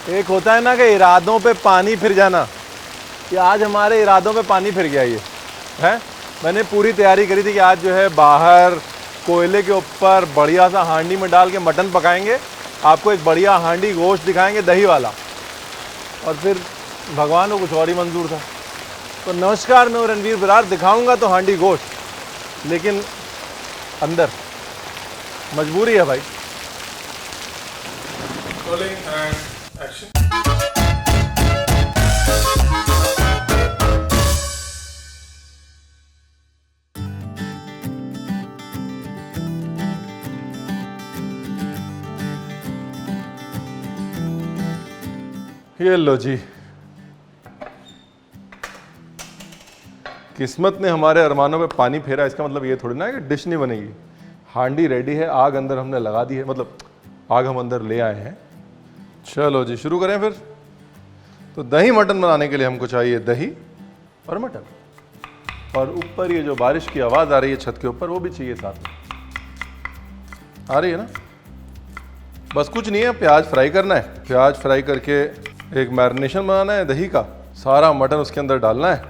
एक होता है ना कि इरादों पे पानी फिर जाना, कि आज हमारे इरादों पे पानी फिर गया ये है। मैंने पूरी तैयारी करी थी कि आज जो है बाहर कोयले के ऊपर बढ़िया सा हांडी में डाल के मटन पकाएंगे, आपको एक बढ़िया हांडी गोश्त दिखाएंगे दही वाला, और फिर भगवान को कुछ और ही मंजूर था। तो नमस्कार, मैं रणवीर बरार, दिखाऊंगा तो हांडी गोश्त, लेकिन अंदर मजबूरी है भाई। एक्शन। ये लो जी, किस्मत ने हमारे अरमानों पे पानी फेरा। इसका मतलब ये थोड़ी ना है कि डिश नहीं बनेगी। हांडी रेडी है, आग अंदर हमने लगा दी है, मतलब आग हम अंदर ले आए हैं। चलो जी शुरू करें फिर। तो दही मटन बनाने के लिए हमको चाहिए दही और मटन, और ऊपर ये जो बारिश की आवाज़ आ रही है छत के ऊपर, वो भी चाहिए साथ में। आ रही है ना? बस कुछ नहीं है, प्याज फ्राई करना है। प्याज फ्राई करके एक मैरिनेशन बनाना है दही का, सारा मटन उसके अंदर डालना है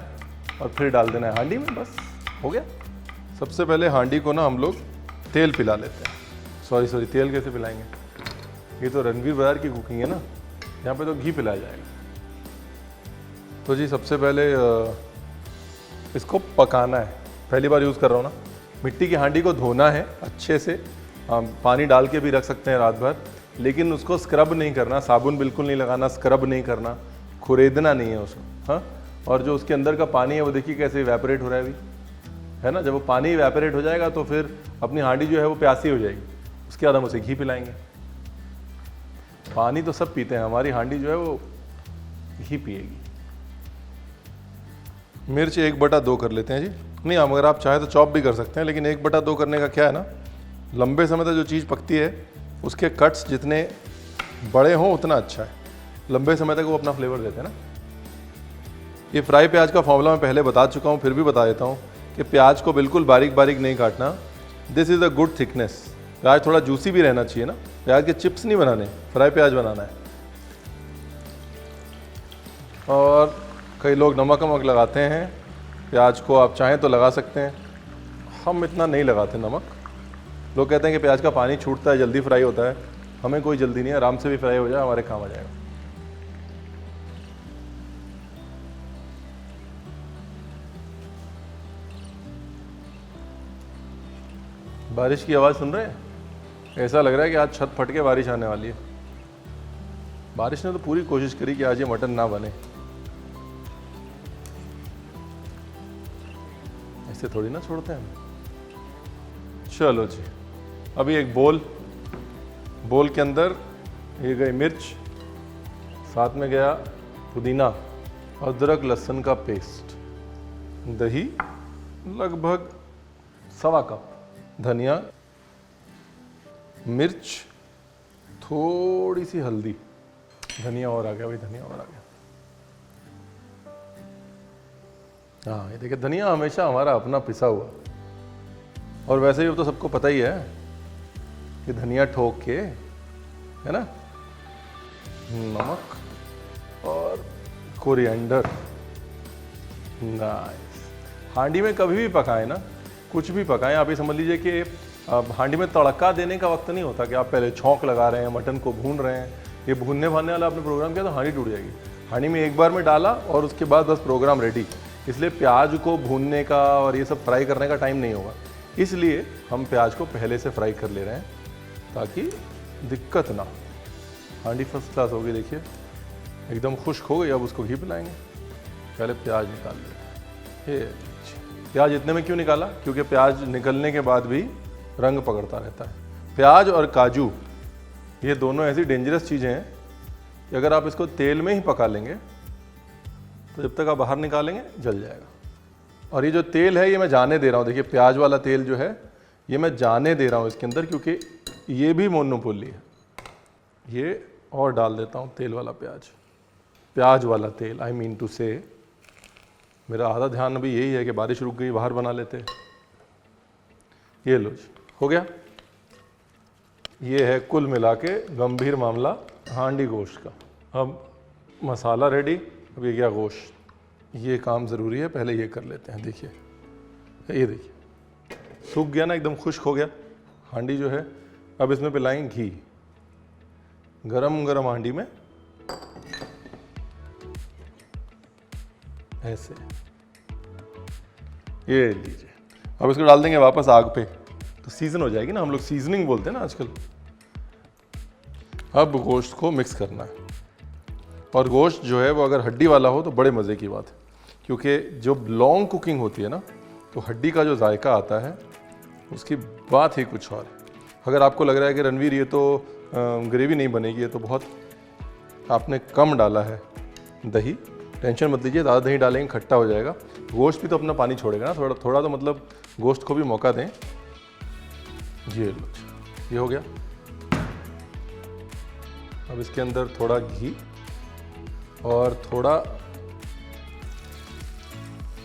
और फिर डाल देना है हांडी में, बस हो गया। सबसे पहले हांडी को ना हम लोग तेल पिला लेते हैं। सॉरी, तेल कैसे पिलाएंगे? ये तो रणवीर बरार की कुकिंग है ना, यहाँ पे तो घी पिलाया जाएगा। तो जी सबसे पहले इसको पकाना है। पहली बार यूज़ कर रहा हूँ ना। मिट्टी की हांडी को धोना है अच्छे से, पानी डाल के भी रख सकते हैं रात भर, लेकिन उसको स्क्रब नहीं करना, साबुन बिल्कुल नहीं लगाना, स्क्रब नहीं करना, खुरेदना नहीं है उसको। हाँ, और जो उसके अंदर का पानी है वो देखिए कैसे इवेपोरेट हो रहा है अभी, है ना। जब वो पानी इवेपोरेट हो जाएगा तो फिर अपनी हांडी जो है वो प्यासी हो जाएगी, उसके बाद हम उसे घी पिलाएंगे। पानी तो सब पीते हैं, हमारी हांडी जो है वो घी पिएगी। मिर्च 1/2 कर लेते हैं जी। नहीं, अगर आप चाहें तो चॉप भी कर सकते हैं, लेकिन 1/2 करने का क्या है ना, लंबे समय तक जो चीज़ पकती है उसके कट्स जितने बड़े हों उतना अच्छा है, लंबे समय तक वो अपना फ्लेवर देते हैं ना। ये फ्राई प्याज का फॉर्मूला मैं पहले बता चुका हूँ, फिर भी बता देता हूँ कि प्याज को बिल्कुल बारीक बारीक नहीं काटना। This is a good thickness. प्याज थोड़ा जूसी भी रहना चाहिए ना, प्याज के चिप्स नहीं बनाने, फ्राई प्याज बनाना है। और कई लोग नमक वमक लगाते हैं प्याज को, आप चाहें तो लगा सकते हैं, हम इतना नहीं लगाते नमक। लोग कहते हैं कि प्याज का पानी छूटता है, जल्दी फ्राई होता है। हमें कोई जल्दी नहीं है, आराम से भी फ्राई हो जाए हमारे काम आ जाएगा। बारिश की आवाज़ सुन रहे हैं? ऐसा लग रहा है कि आज छत फट के बारिश आने वाली है। बारिश ने तो पूरी कोशिश करी कि आज ये मटन ना बने। ऐसे थोड़ी ना छोड़ते हैं हम। चलो जी, अभी एक बोल के अंदर ये गई मिर्च, साथ में गया पुदीना, अदरक लहसुन का पेस्ट, दही लगभग 1.25 कप, धनिया, मिर्च, थोड़ी सी हल्दी, धनिया और आ गया भाई, धनिया और आ गया। हाँ ये देखिए, धनिया हमेशा हमारा अपना पिसा हुआ, और वैसे भी तो सबको पता ही है कि धनिया ठोक के, है ना। नमक और कोरिएंडर। नाइस। हांडी में कभी भी पकाएं ना, कुछ भी पकाएं, आप ये समझ लीजिए कि हांडी में तड़का देने का वक्त नहीं होता कि आप पहले छौंक लगा रहे हैं, मटन को भून रहे हैं। ये भूनने भानने वाला आपने प्रोग्राम किया तो हांडी टूट जाएगी। हांडी में एक बार में डाला और उसके बाद बस प्रोग्राम रेडी। इसलिए प्याज को भूनने का और ये सब फ्राई करने का टाइम नहीं होगा, इसलिए हम प्याज को पहले से फ्राई कर ले रहे हैं ताकि दिक्कत ना। हांडी फर्स्ट क्लास होगी, देखिए एकदम खुश्क हो गई। अब उसको घी पिलाएंगे। पहले प्याज निकाल लेते हैं। प्याज इतने में क्यों निकाला? क्योंकि प्याज निकलने के बाद भी रंग पकड़ता रहता है। प्याज और काजू ये दोनों ऐसी डेंजरस चीज़ें हैं कि अगर आप इसको तेल में ही पका लेंगे तो जब तक आप बाहर निकालेंगे जल जाएगा। और ये जो तेल है ये मैं जाने दे रहा हूँ, देखिए प्याज वाला तेल जो है ये मैं जाने दे रहा हूँ इसके अंदर, क्योंकि ये भी मोनोपोली है। ये और डाल देता हूँ तेल वाला प्याज वाला तेल, आई मीन टू से। मेरा आधा ध्यान अभी यही है कि बारिश रुक गई, बाहर बना लेते। ये लो जी, हो गया। ये है कुल मिला के गंभीर मामला हांडी गोश्त का। अब मसाला रेडी। अब ये गया गोश्त। ये काम ज़रूरी है, पहले ये कर लेते हैं। देखिए, ये देखिए सूख गया ना, एकदम खुश्क हो गया हांडी जो है। अब इसमें पिलाएंगे घी, गरम गरम हांडी में ऐसे। ये लीजिए, अब इसको डाल देंगे वापस आग पे, तो सीजन हो जाएगी ना, हम लोग सीजनिंग बोलते हैं ना आजकल। अब गोश्त को मिक्स करना है, और गोश्त जो है वो अगर हड्डी वाला हो तो बड़े मज़े की बात है, क्योंकि जो लॉन्ग कुकिंग होती है ना, तो हड्डी का जो जायका आता है उसकी बात ही कुछ और है। अगर आपको लग रहा है कि रणवीर ये तो ग्रेवी नहीं बनेगी, ये तो बहुत आपने कम डाला है दही, टेंशन मत लीजिए, ज़्यादा दही डालेंगे खट्टा हो जाएगा। गोश्त भी तो अपना पानी छोड़ेगा ना, थोड़ा थोड़ा तो मतलब गोश्त को भी मौका दें। ये लो, ये हो गया। अब इसके अंदर थोड़ा घी और थोड़ा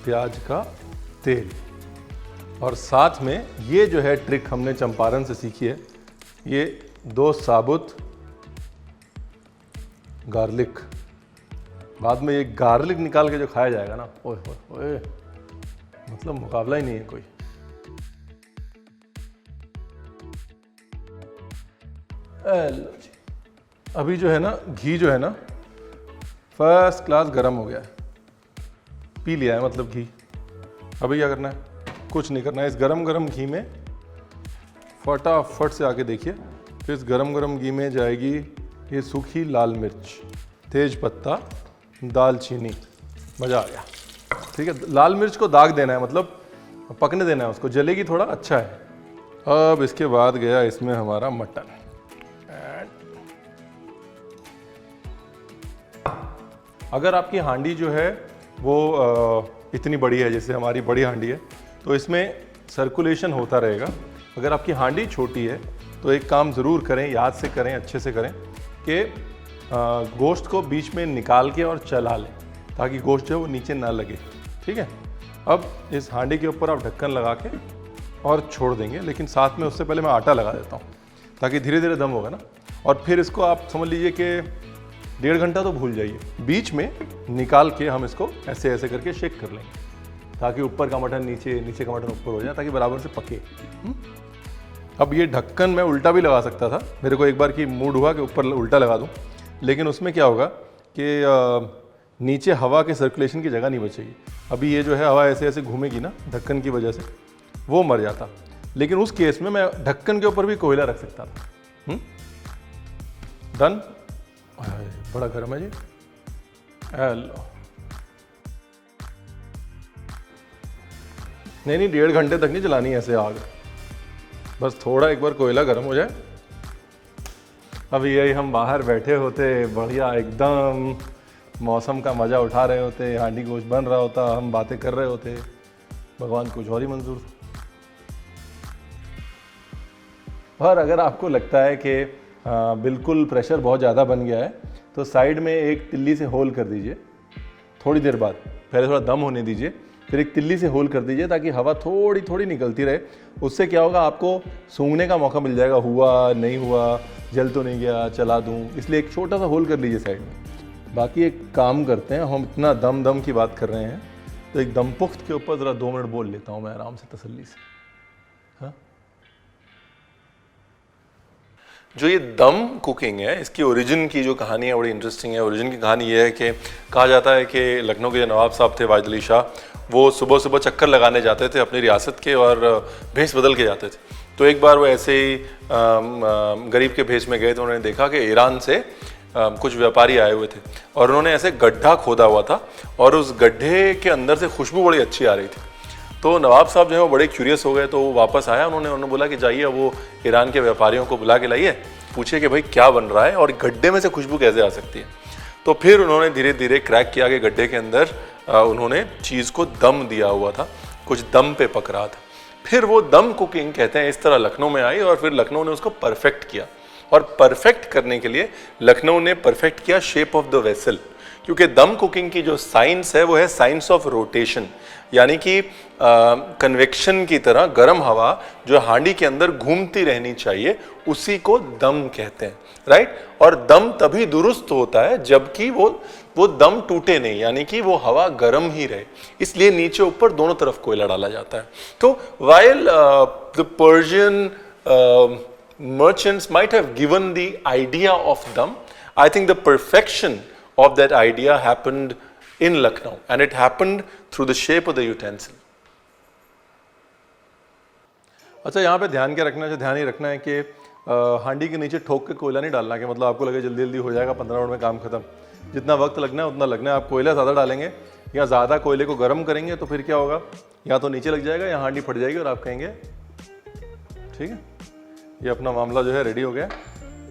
प्याज का तेल, और साथ में ये जो है ट्रिक हमने चंपारण से सीखी है, ये 2 साबुत गार्लिक। बाद में ये गार्लिक निकाल के जो खाया जाएगा ना, ओए ओए ओए, मतलब मुकाबला ही नहीं है कोई। अभी जो है ना घी जो है ना फर्स्ट क्लास गरम हो गया है, पी लिया है मतलब घी। अभी क्या करना है? कुछ नहीं करना है। इस गरम गरम घी में फटाफट से आके देखिए, फिर इस गरम गरम घी में जाएगी ये सूखी लाल मिर्च, तेज पत्ता, दालचीनी। मज़ा आ गया। ठीक है, लाल मिर्च को दाग देना है, मतलब पकने देना है उसको, जलेगी थोड़ा, अच्छा है। अब इसके बाद गया इसमें हमारा मटन। अगर आपकी हांडी जो है वो इतनी बड़ी है, जैसे हमारी बड़ी हांडी है, तो इसमें सर्कुलेशन होता रहेगा। अगर आपकी हांडी छोटी है तो एक काम ज़रूर करें, याद से करें, अच्छे से करें कि गोश्त को बीच में निकाल के और चला लें, ताकि गोश्त जो है वो नीचे ना लगे। ठीक है, अब इस हांडी के ऊपर आप ढक्कन लगा के और छोड़ देंगे, लेकिन साथ में उससे पहले मैं आटा लगा देता हूँ, ताकि धीरे धीरे दम होगा ना। और फिर इसको आप समझ लीजिए कि 1.5 घंटा तो भूल जाइए, बीच में निकाल के हम इसको ऐसे ऐसे करके शेक कर लेंगे, ताकि ऊपर का मटन नीचे, नीचे का मटन ऊपर हो जाए, ताकि बराबर से पके। अब ये ढक्कन मैं उल्टा भी लगा सकता था, मेरे को एक बार की मूड हुआ कि ऊपर उल्टा लगा दूं, लेकिन उसमें क्या होगा कि नीचे हवा के सर्कुलेशन की जगह नहीं बचेगी। अभी ये जो है हवा ऐसे ऐसे घूमेगी ना ढक्कन की वजह से, वो मर जाता। लेकिन उस केस में मैं ढक्कन के ऊपर भी कोयला रख सकता था। डन। बड़ा गर्म है जी। हेलो, नहीं 1.5 घंटे तक नहीं जलानी है ऐसे आग, बस थोड़ा एक बार कोयला गर्म हो जाए। अब यही हम बाहर बैठे होते, बढ़िया एकदम मौसम का मज़ा उठा रहे होते, हांडी गोश्त बन रहा होता, हम बातें कर रहे होते, भगवान कुछ और ही मंजूर था। और अगर आपको लगता है कि बिल्कुल प्रेशर बहुत ज़्यादा बन गया है, तो साइड में एक तिल्ली से होल कर दीजिए। थोड़ी देर बाद पहले थोड़ा दम होने दीजिए, फिर एक तिल्ली से होल कर दीजिए, ताकि हवा थोड़ी थोड़ी निकलती रहे। उससे क्या होगा, आपको सूंघने का मौका मिल जाएगा, हुआ नहीं हुआ, जल तो नहीं गया, चला दूं। इसलिए एक छोटा सा होल कर लीजिए साइड में। बाकी एक काम करते हैं, हम इतना दम की बात कर रहे हैं, तो एक दम पुख्त के ऊपर ज़रा 2 मिनट बोल लेता हूँ मैं आराम से, तसल्ली से। हाँ, जो ये दम कुकिंग है, इसकी ओरिजिन की जो कहानी है बड़ी इंटरेस्टिंग है। ओरिजिन की कहानी ये है कि कहा जाता है कि लखनऊ के जो नवाब साहब थे वाजिद अली शाह, वो सुबह सुबह चक्कर लगाने जाते थे अपनी रियासत के, और भेष बदल के जाते थे। तो एक बार वो ऐसे ही गरीब के भेष में गए, तो उन्होंने देखा कि ईरान से कुछ व्यापारी आए हुए थे, और उन्होंने ऐसे गड्ढा खोदा हुआ था, और उस गड्ढे के अंदर से खुशबू बड़ी अच्छी आ रही थी। तो नवाब साहब जो है वो बड़े क्यूरियस हो गए, तो वो वापस आया। उन्होंने बोला कि जाइए वो ईरान के व्यापारियों को बुला के लाइए, पूछिए कि भाई क्या बन रहा है और गड्ढे में से खुशबू कैसे आ सकती है। तो फिर उन्होंने धीरे धीरे क्रैक किया कि गड्ढे के अंदर उन्होंने चीज़ को दम दिया हुआ था, कुछ दम पे पक रहा था। फिर वो दम कुकिंग कहते हैं इस तरह लखनऊ में आई, और फिर लखनऊ ने उसको परफेक्ट किया। और परफेक्ट करने के लिए लखनऊ ने परफेक्ट किया शेप ऑफ द वेसल, क्योंकि दम कुकिंग की जो साइंस है वो है साइंस ऑफ रोटेशन, यानी कि कन्वेक्शन की तरह गर्म हवा जो हांडी के अंदर घूमती रहनी चाहिए, उसी को दम कहते हैं, राइट। और दम तभी दुरुस्त होता है जबकि वो दम टूटे नहीं, यानी कि वो हवा गर्म ही रहे, इसलिए नीचे ऊपर दोनों तरफ कोयला डाला जाता है। तो while the Persian merchants might have given the idea of dum, I think the perfection of that idea happened in Lucknow, and it happened through the shape of the utensil. अच्छा, यहाँ पे ध्यान क्या रखना है? ध्यान ही रखना है कि हांडी के नीचे ठोक के कोयला नहीं डालना, कि मतलब आपको लगे जल्दी जल्दी हो जाएगा, 15 मिनट में काम खत्म। जितना वक्त लगना है उतना लगना है। आप कोयला ज़्यादा डालेंगे या ज़्यादा कोयले को गर्म करेंगे तो फिर क्या होगा, या तो नीचे लग जाएगा या हांडी फट जाएगी और आप कहेंगे ठीक है ये अपना मामला जो है रेडी हो गया।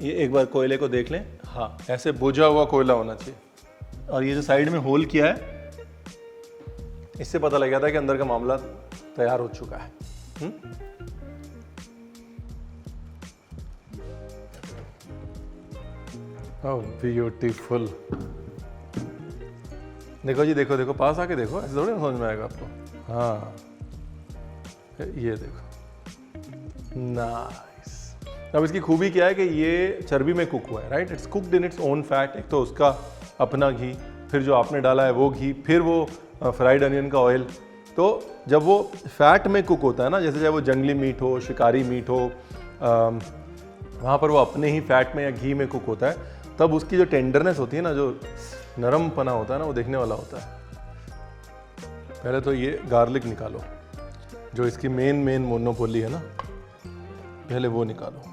ये एक बार कोयले को देख लें, हाँ ऐसे बुझा हुआ कोयला होना चाहिए। और ये जो साइड में होल किया है, इससे पता लग जाता है कि अंदर का मामला तैयार हो चुका है। Oh, beautiful. देखो जी, देखो देखो, पास आके देखो, ऐसे थोड़ी समझ में आएगा आपको। हाँ ये देखो, नाइस। अब इसकी खूबी क्या है कि ये चर्बी में कुक हुआ है, right. It's cooked in its own fat. एक तो उसका अपना घी, फिर जो आपने डाला है वो घी, फिर वो फ्राइड अनियन का ऑयल। तो जब वो फैट में कुक होता है ना, जैसे चाहे वो जंगली मीट हो, शिकारी मीट हो, वहाँ पर वो अपने ही फैट में या घी में कुक होता है, तब उसकी जो टेंडरनेस होती है ना, जो नरम पना होता है ना, वो देखने वाला होता है। पहले तो ये गार्लिक निकालो, जो इसकी मेन मोनोपोली है ना, पहले वो निकालो।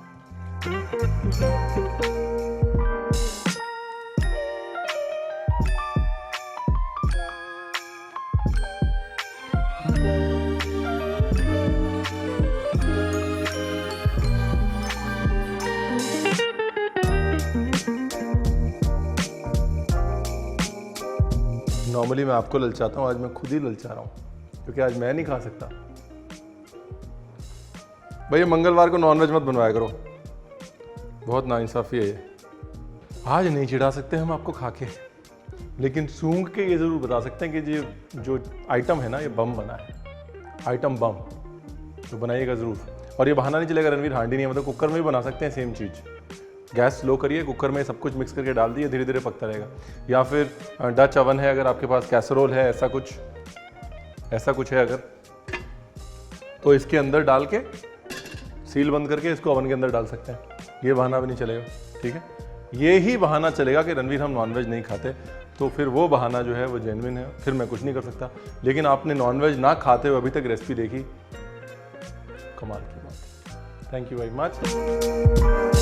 नॉर्मली मैं आपको ललचाता हूँ, आज मैं खुद ही ललचा रहा हूँ, क्योंकि आज मैं नहीं खा सकता। भैया मंगलवार को नॉनवेज मत बनवाया करो, बहुत नाइंसाफ़ी है ये। आज नहीं चिढ़ा सकते हम आपको खा के, लेकिन सूंघ के ये ज़रूर बता सकते हैं कि ये जो आइटम है ना, ये बम बना है, आइटम बम। तो बनाइएगा ज़रूर। और ये बहाना नहीं चलेगा रणवीर हांडी नहीं है, मतलब कुकर में भी बना सकते हैं सेम चीज़। गैस स्लो करिए, कुकर में सब कुछ मिक्स करके डाल दिए, धीरे धीरे पकता रहेगा। या फिर डच अवन है, अगर आपके पास कैसरोल है, ऐसा कुछ है अगर, तो इसके अंदर डाल के सील बंद करके इसको ओवन के अंदर डाल सकते हैं। ये बहाना भी नहीं चलेगा, ठीक है। ये ही बहाना चलेगा कि रणवीर हम नॉनवेज नहीं खाते, तो फिर वो बहाना जो है वो जेन्युइन है, फिर मैं कुछ नहीं कर सकता। लेकिन आपने नॉनवेज ना खाते हुए अभी तक रेसिपी देखी, कमाल की बात। Thank you very much.